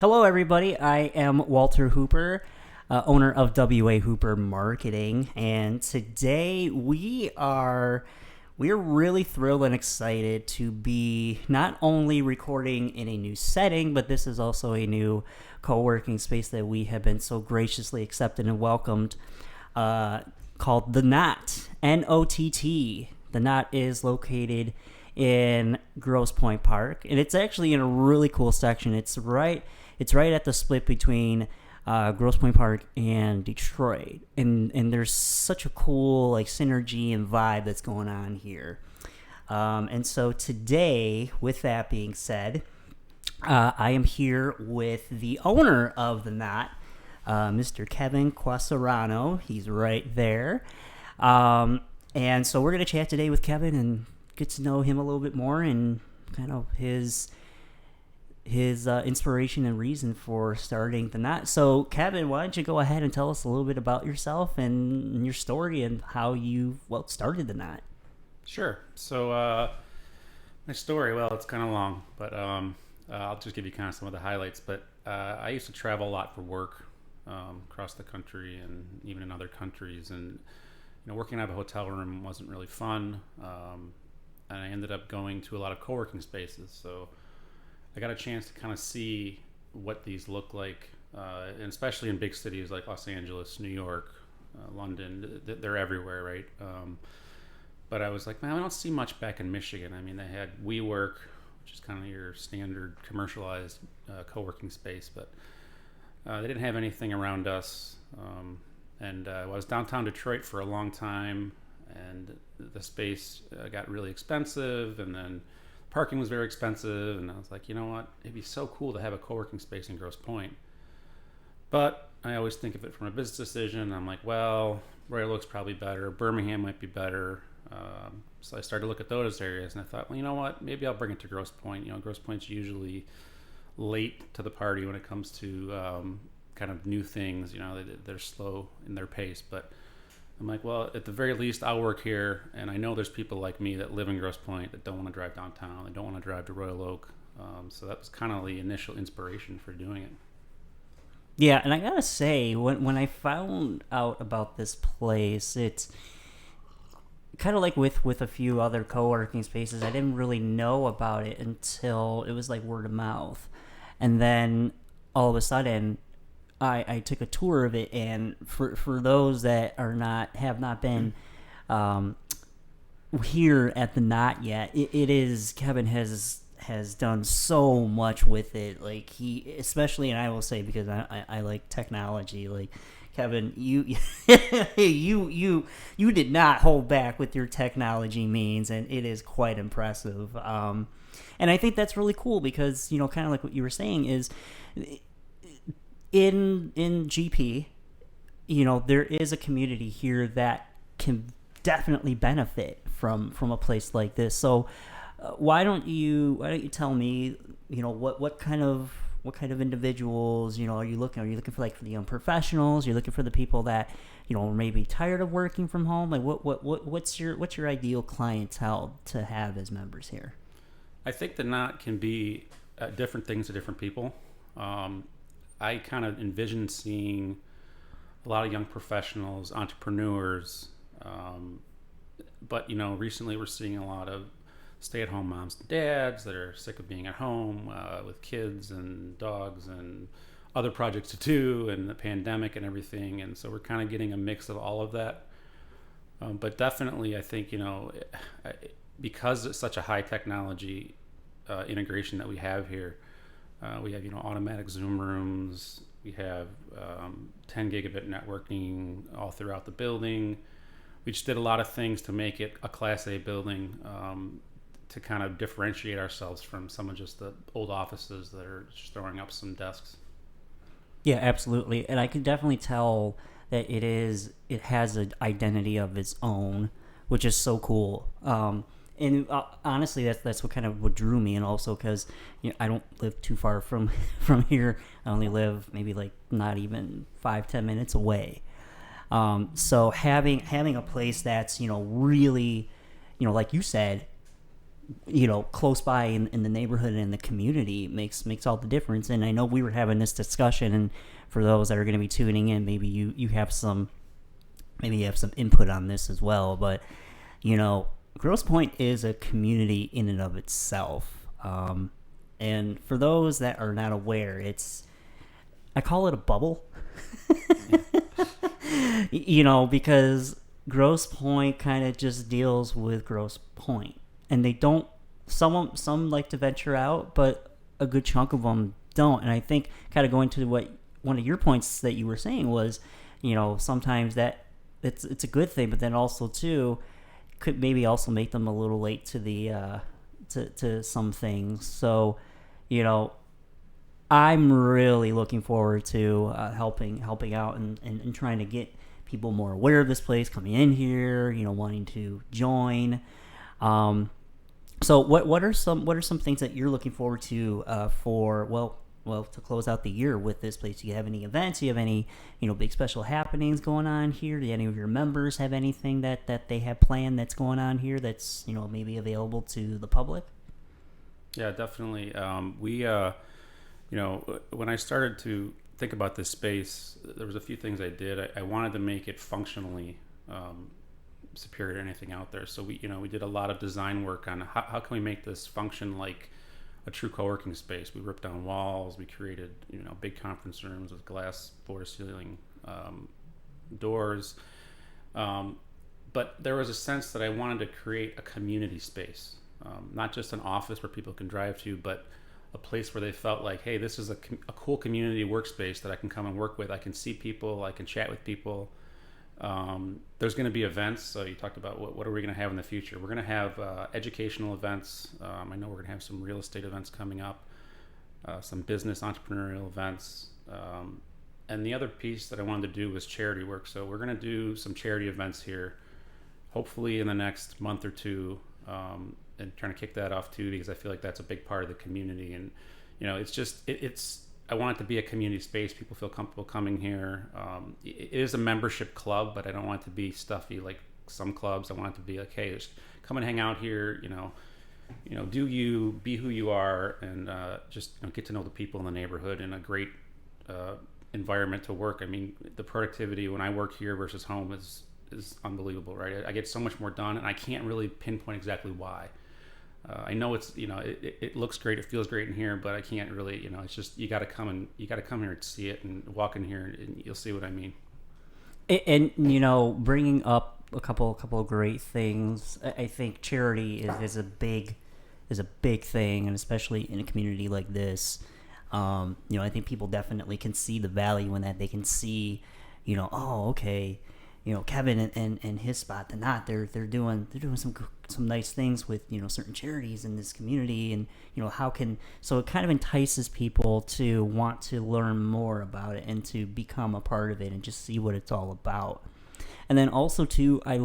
Hello, everybody. I am Walter Hooper, owner of WA Hooper Marketing, and today we're really thrilled and excited to be not only recording in a new setting, but this is also a new co-working space that we have been so graciously accepted and welcomed, called the Nott, Nott. The Nott is located in Grosse Pointe Park, and it's actually in a really cool section. It's right at the split between Grosse Pointe Park and Detroit, and there's such a cool synergy and vibe that's going on here. And so today, with that being said, I am here with the owner of the Nott, Mr. Kevin Quasarano. He's right there. And so we're going to chat today with Kevin and get to know him a little bit more and kind of his inspiration and reason for starting the Nott. So, Kevin, why don't you go ahead and tell us a little bit about yourself and your story and how you started the Nott? Sure. So, my story, it's kind of long, but I'll just give you kind of some of the highlights. But I used to travel a lot for work across the country and even in other countries. And, working out of a hotel room wasn't really fun. And I ended up going to a lot of co-working spaces. So I got a chance to kind of see what these look like, and especially in big cities like Los Angeles, New York, London. They're everywhere, right? But I was like, man, I don't see much back in Michigan. I mean, they had WeWork, which is kind of your standard commercialized co-working space, but they didn't have anything around us. And I was downtown Detroit for a long time, and the space got really expensive, and then parking was very expensive, and I was like, you know what? It'd be so cool to have a co-working space in Grosse Pointe. But I always think of it from a business decision. I'm like, well, Royal Oak's probably better. Birmingham might be better. So I started to look at those areas, and I thought, well, you know what? Maybe I'll bring it to Grosse Pointe. Grosse Pointe's usually late to the party when it comes to kind of new things. They're slow in their pace, but I'm like, well, at the very least, I'll work here, and I know there's people like me that live in Grosse Pointe that don't want to drive downtown. They don't want to drive to Royal Oak. So that was kind of the initial inspiration for doing it. Yeah, and I gotta say, when I found out about this place, it's kind of like with a few other co-working spaces. I didn't really know about it until it was like word of mouth, and then all of a sudden, I took a tour of it, and for those that have not been here at the Nott yet, it is, Kevin has done so much with it. Like, he especially, and I will say, because I like technology, like, Kevin, you you did not hold back with your technology means, and it is quite impressive. And I think that's really cool because, kind of like what you were saying is, in GP, there is a community here that can definitely benefit from a place like this. So why don't you tell me, what kind of individuals, are you looking? Are you looking for for the young professionals? You're looking for the people that maybe tired of working from home? Like, what's your ideal clientele to have as members here? I think the Knot can be different things to different people. I kind of envision seeing a lot of young professionals, entrepreneurs, but recently we're seeing a lot of stay-at-home moms and dads that are sick of being at home with kids and dogs and other projects to do, and the pandemic and everything, and so we're kind of getting a mix of all of that. But definitely, I think because it's such a high technology integration that we have here. We have, automatic Zoom rooms. We have 10 gigabit networking all throughout the building. We just did a lot of things to make it a Class A building to kind of differentiate ourselves from some of just the old offices that are just throwing up some desks. Yeah, absolutely. And I can definitely tell that it has an identity of its own, which is so cool. And honestly, that's what drew me, and also because I don't live too far from here. I only live maybe not even 5-10 minutes away. So having a place that's really, like you said, close by in the neighborhood and in the community makes all the difference. And I know we were having this discussion, and for those that are going to be tuning in, maybe you have some input on this as well. But Grosse Pointe is a community in and of itself. And for those that are not aware, I call it a bubble. Because Grosse Pointe kind of just deals with Grosse Pointe, and they don't. Some like to venture out, but a good chunk of them don't. And I think kind of going to what one of your points that you were saying was, sometimes that it's a good thing, but then also too could maybe also make them a little late to the to some things. So, I'm really looking forward to helping out and trying to get people more aware of this place, coming in here, wanting to join. So what are some things that you're looking forward to for to close out the year with this place? Do you have any events? Do you have any big special happenings going on here? Do any of your members have anything that they have planned that's going on here that's maybe available to the public? Yeah, definitely. When I started to think about this space, there was a few things I did. I wanted to make it functionally superior to anything out there. So we did a lot of design work on how can we make this function like a true co-working space. We ripped down walls. We created big conference rooms with glass floor-to-ceiling doors. But there was a sense that I wanted to create a community space, not just an office where people can drive to, but a place where they felt like, hey, this is a cool community workspace that I can come and work with. I can see people. I can chat with people. There's going to be events. So you talked about what are we going to have in the future? We're going to have educational events. I know we're going to have some real estate events coming up, some business entrepreneurial events. And the other piece that I wanted to do was charity work. So we're going to do some charity events here, hopefully in the next month or two, and trying to kick that off too, because I feel like that's a big part of the community. And I want it to be a community space. People feel comfortable coming here. It is a membership club, but I don't want it to be stuffy like some clubs. I want it to be like, hey, just come and hang out here. Do you be who you are, and just get to know the people in the neighborhood, and a great environment to work. I mean, the productivity when I work here versus home is unbelievable, right? I get so much more done, and I can't really pinpoint exactly why. I know it's it looks great, it feels great in here, but I can't really it's just you got to come here to see it and walk in here, and you'll see what I mean. And bringing up a couple of great things. I think charity is a big thing, and especially in a community like this. I think people definitely can see the value in that. They can see, oh, okay, Kevin and his spot, the Nott, they're doing some nice things with certain charities in this community, and so it kind of entices people to want to learn more about it and to become a part of it and just see what it's all about. And then also too, I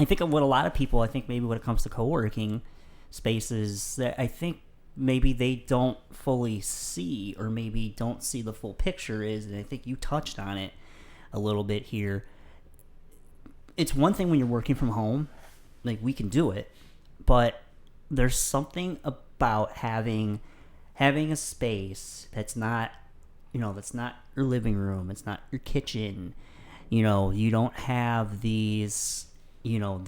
think of what a lot of people, I think maybe when it comes to co-working spaces, that I think maybe they don't fully see, or maybe don't see the full picture is, and I think you touched on it a little bit here. It's one thing when you're working from home, like we can do it, but there's something about having a space that's not your living room, it's not your kitchen. You don't have these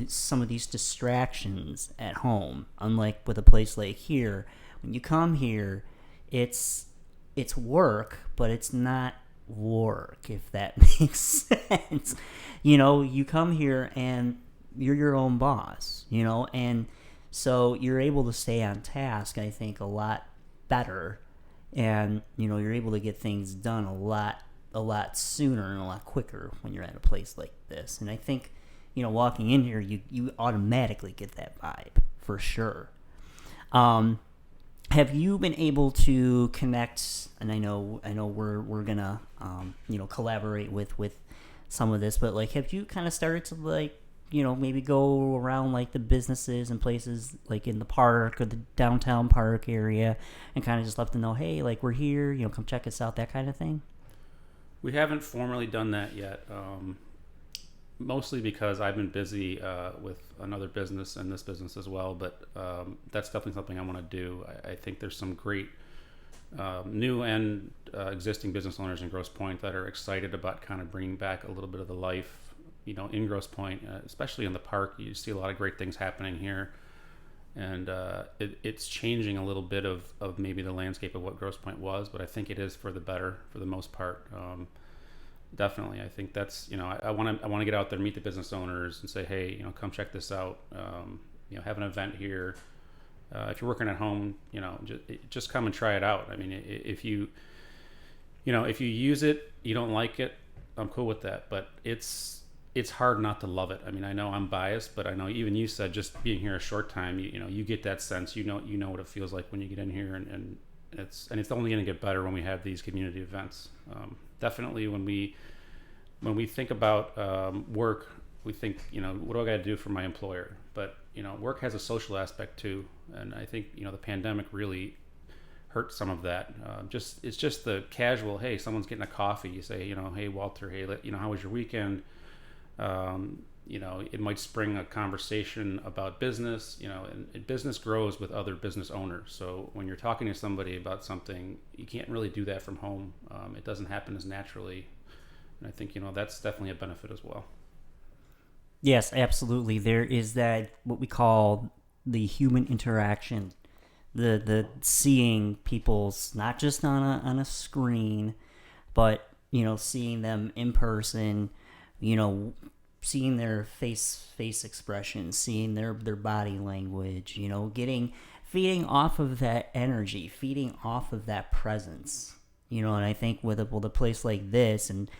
some of these distractions at home, unlike with a place like here. When you come here, it's work, but it's not work, if that makes sense. You come here and you're your own boss, and so you're able to stay on task, I think, a lot better, and you're able to get things done a lot sooner and a lot quicker when you're at a place like this. And I think walking in here, you automatically get that vibe for sure. Have you been able to connect? And I know we're gonna collaborate with some of this, but like, have you kind of started to maybe go around like the businesses and places like in the park or the downtown park area and kind of just let them know, hey, like we're here, come check us out, that kind of thing? We haven't formally done that yet. mostly because I've been busy with another business and this business as well. But that's definitely something I want to do. I think there's some great new and existing business owners in Grosse Pointe that are excited about kind of bringing back a little bit of the life, in Grosse Pointe, especially in the park. You see a lot of great things happening here, and it's changing a little bit of maybe the landscape of what Grosse Pointe was, but I think it is for the better for the most part. Definitely, I think that's I want to get out there, meet the business owners, and say, hey, come check this out. Have an event here. If you're working at home, just come and try it out. I mean, if you use it, you don't like it, I'm cool with that. But it's hard not to love it. I mean, I know I'm biased, but I know even you said just being here a short time, you get that sense. You know what it feels like when you get in here, and it's only going to get better when we have these community events. Definitely, when we think about work, we think, what do I got to do for my employer? But work has a social aspect too, and I think the pandemic really hurt some of that. It's just the casual, hey, someone's getting a coffee. You say, hey, Walter, hey, how was your weekend? It might spring a conversation about business. And business grows with other business owners. So when you're talking to somebody about something, you can't really do that from home. It doesn't happen as naturally, and I think that's definitely a benefit as well. Yes, absolutely. There is that what we call the human interaction, the seeing people's not just on a screen, but seeing them in person, seeing their face expression, seeing their body language, feeding off of that energy, feeding off of that presence. And I think with a place like this and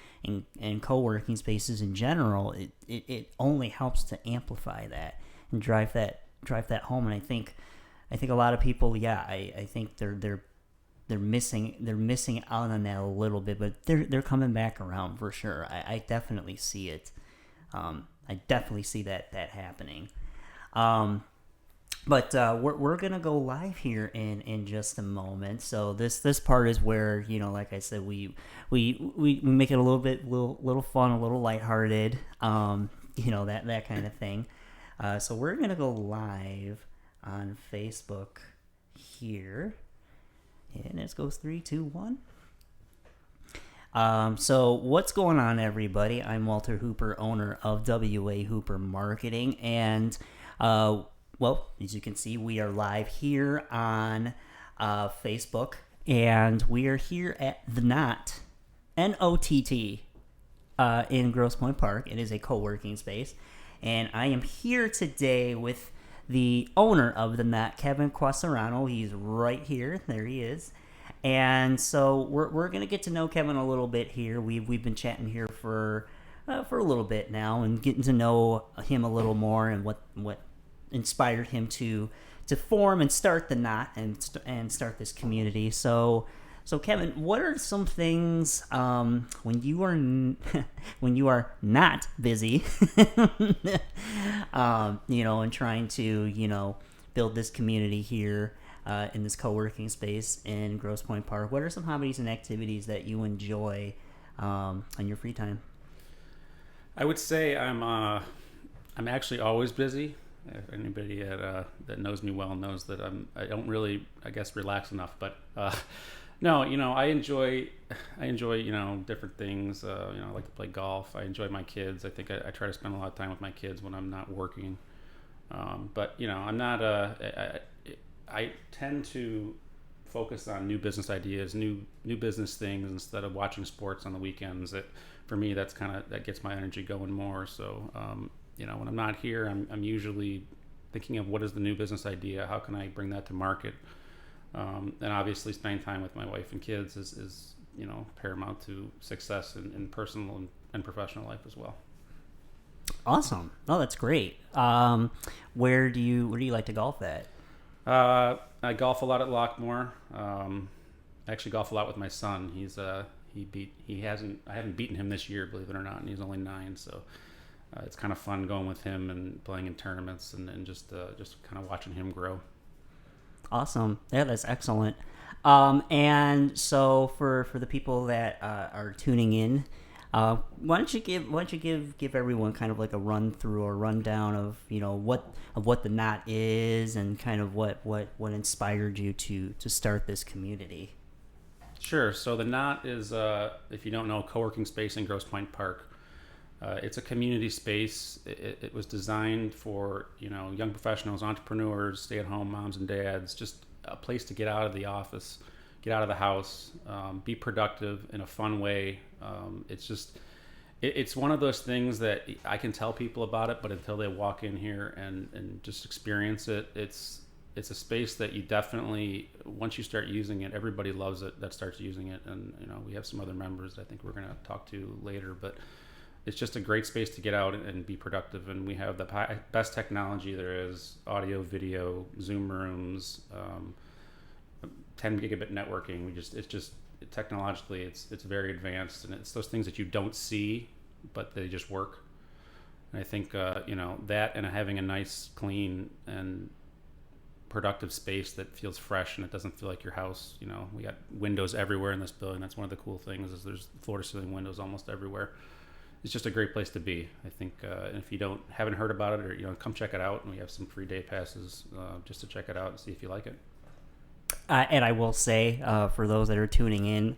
co-working spaces in general, it only helps to amplify that and drive that home. And I think a lot of people, I think they're missing out on that a little bit, but they're coming back around for sure. I definitely see it. I definitely see that happening. But we're gonna go live here in just a moment. So this part is where like I said, we make it a little fun, a little lighthearted, that kind of thing. So we're gonna go live on Facebook here, and it goes 3, 2, 1. So what's going on, everybody? I'm Walter Hooper, owner of WA Hooper Marketing, and well, as you can see, we are live here on Facebook, and we are here at the Nott, Nott, in Grosse Pointe Park. It is a co-working space, and I am here today with the owner of the Nott, Kevin Quasarano. He's right here. There he is. And so we're gonna get to know Kevin a little bit here. We've been chatting here for a little bit now, and getting to know him a little more, and what inspired him to form and start the Nott and start this community. So Kevin, what are some things when you are not busy, and trying to build this community here in this co-working space in Grosse Pointe Park? What are some hobbies and activities that you enjoy on your free time? I would say I'm actually always busy. If anybody that knows me well knows that I don't really, I guess, relax enough. But no, I enjoy different things. I like to play golf. I enjoy my kids. I think I try to spend a lot of time with my kids when I'm not working. But I'm not. I tend to focus on new business ideas, new business things, instead of watching sports on the weekends. For me, that gets my energy going more. So. When I'm not here, I'm usually thinking of what is the new business idea, how can I bring that to market, and obviously spending time with my wife and kids is paramount to success in personal and professional life as well. Awesome! Oh, that's great. Where do you like to golf at? I golf a lot at Lockmore. I actually golf a lot with my son. I haven't beaten him this year, believe it or not, and he's only 9, so. It's kind of fun going with him and playing in tournaments and just kind of watching him grow. Awesome. Yeah, that's excellent. And so for the people that are tuning in, Why don't you give everyone kind of like a run through or rundown of what the Nott is and kind of what inspired you to start this community? Sure. So the Nott is, if you don't know, a co-working space in Grosse Pointe Park. It's a community space. It was designed for young professionals, entrepreneurs, stay-at-home moms and dads, just a place to get out of the office, get out of the house, be productive in a fun way. It's one of those things that I can tell people about it, but until they walk in here and just experience it, it's a space that you definitely, once you start using it, everybody loves it that starts using it. And we have some other members that I think we're going to talk to later, but it's just a great space to get out and be productive. And we have the best technology there is: audio, video, Zoom rooms, 10 gigabit networking. Technologically, it's very advanced, and it's those things that you don't see, but they just work. And I think that, and having a nice, clean, and productive space that feels fresh and it doesn't feel like your house. We got windows everywhere in this building. That's one of the cool things, is there's floor to ceiling windows almost everywhere. It's just a great place to be, I think. And if you haven't heard about it, or come check it out, and we have some free day passes just to check it out and see if you like it. And I will say, for those that are tuning in,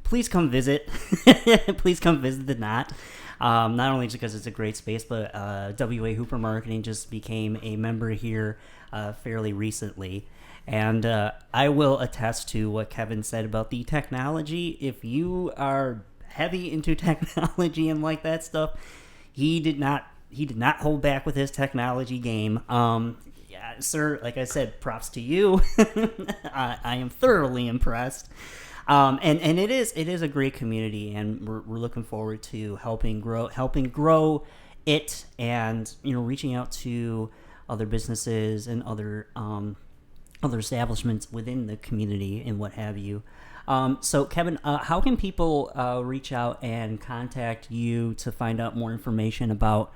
please come visit. Please come visit the Nott. Not only just because it's a great space, but WA Hooper Marketing just became a member here fairly recently. And I will attest to what Kevin said about the technology. If you are heavy into technology and like that stuff, he did not hold back with his technology game. Yeah, sir, like I said, props to you. I am thoroughly impressed. And it is a great community, and we're looking forward to helping grow it, and reaching out to other businesses and other establishments within the community and what have you. So Kevin, how can people reach out and contact you to find out more information about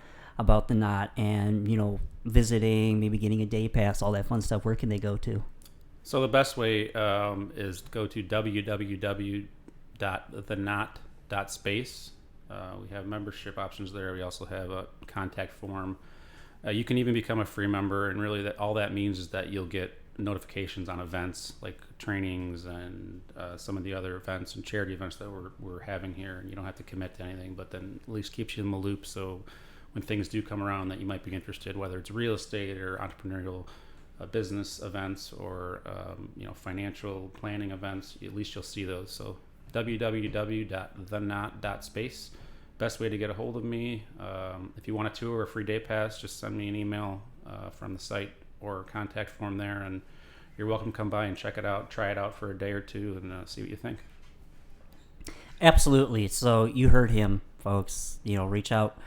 the Nott and visiting, maybe getting a day pass, all that fun stuff? Where can they go to? So the best way is to go to www.thenott.space. We have membership options there. We also have a contact form. You can even become a free member, and really all that means is that you'll get notifications on events like trainings and some of the other events and charity events that we're having here, and you don't have to commit to anything, but then at least keeps you in the loop, so when things do come around that you might be interested, whether it's real estate or entrepreneurial business events or financial planning events, at least you'll see those. So www.thenott.space. Best way to get a hold of me. If you want a tour or a free day pass, just send me an email from the site or contact form there, and you're welcome to come by and check it out, try it out for a day or two, and see what you think. Absolutely. So you heard him, folks. Reach out,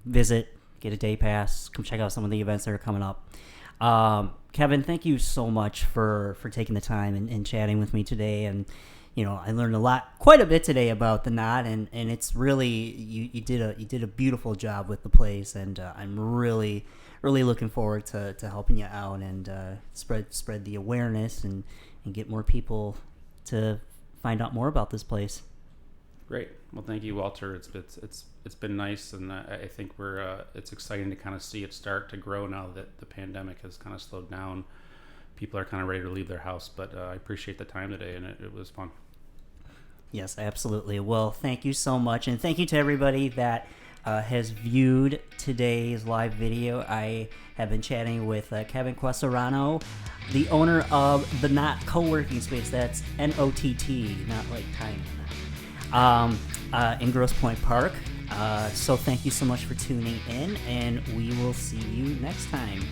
visit, get a day pass, come check out some of the events that are coming up. Kevin, thank you so much for taking the time and chatting with me today. And I learned quite a bit today about the Nott, and it's really you did a beautiful job with the place, and I'm really looking forward to helping you out and spread the awareness and get more people to find out more about this place. Great. Well, thank you, Walter. It's been nice, and I think it's exciting to kind of see it start to grow now that the pandemic has kind of slowed down. People are kind of ready to leave their house, but I appreciate the time today, and it was fun. Yes, absolutely. Well, thank you so much, and thank you to everybody that has viewed today's live video. I have been chatting with Kevin Quasarano, the owner of the Nott co-working space. That's Nott, not like tiny, in Grosse Pointe Park. So thank you so much for tuning in, and we will see you next time.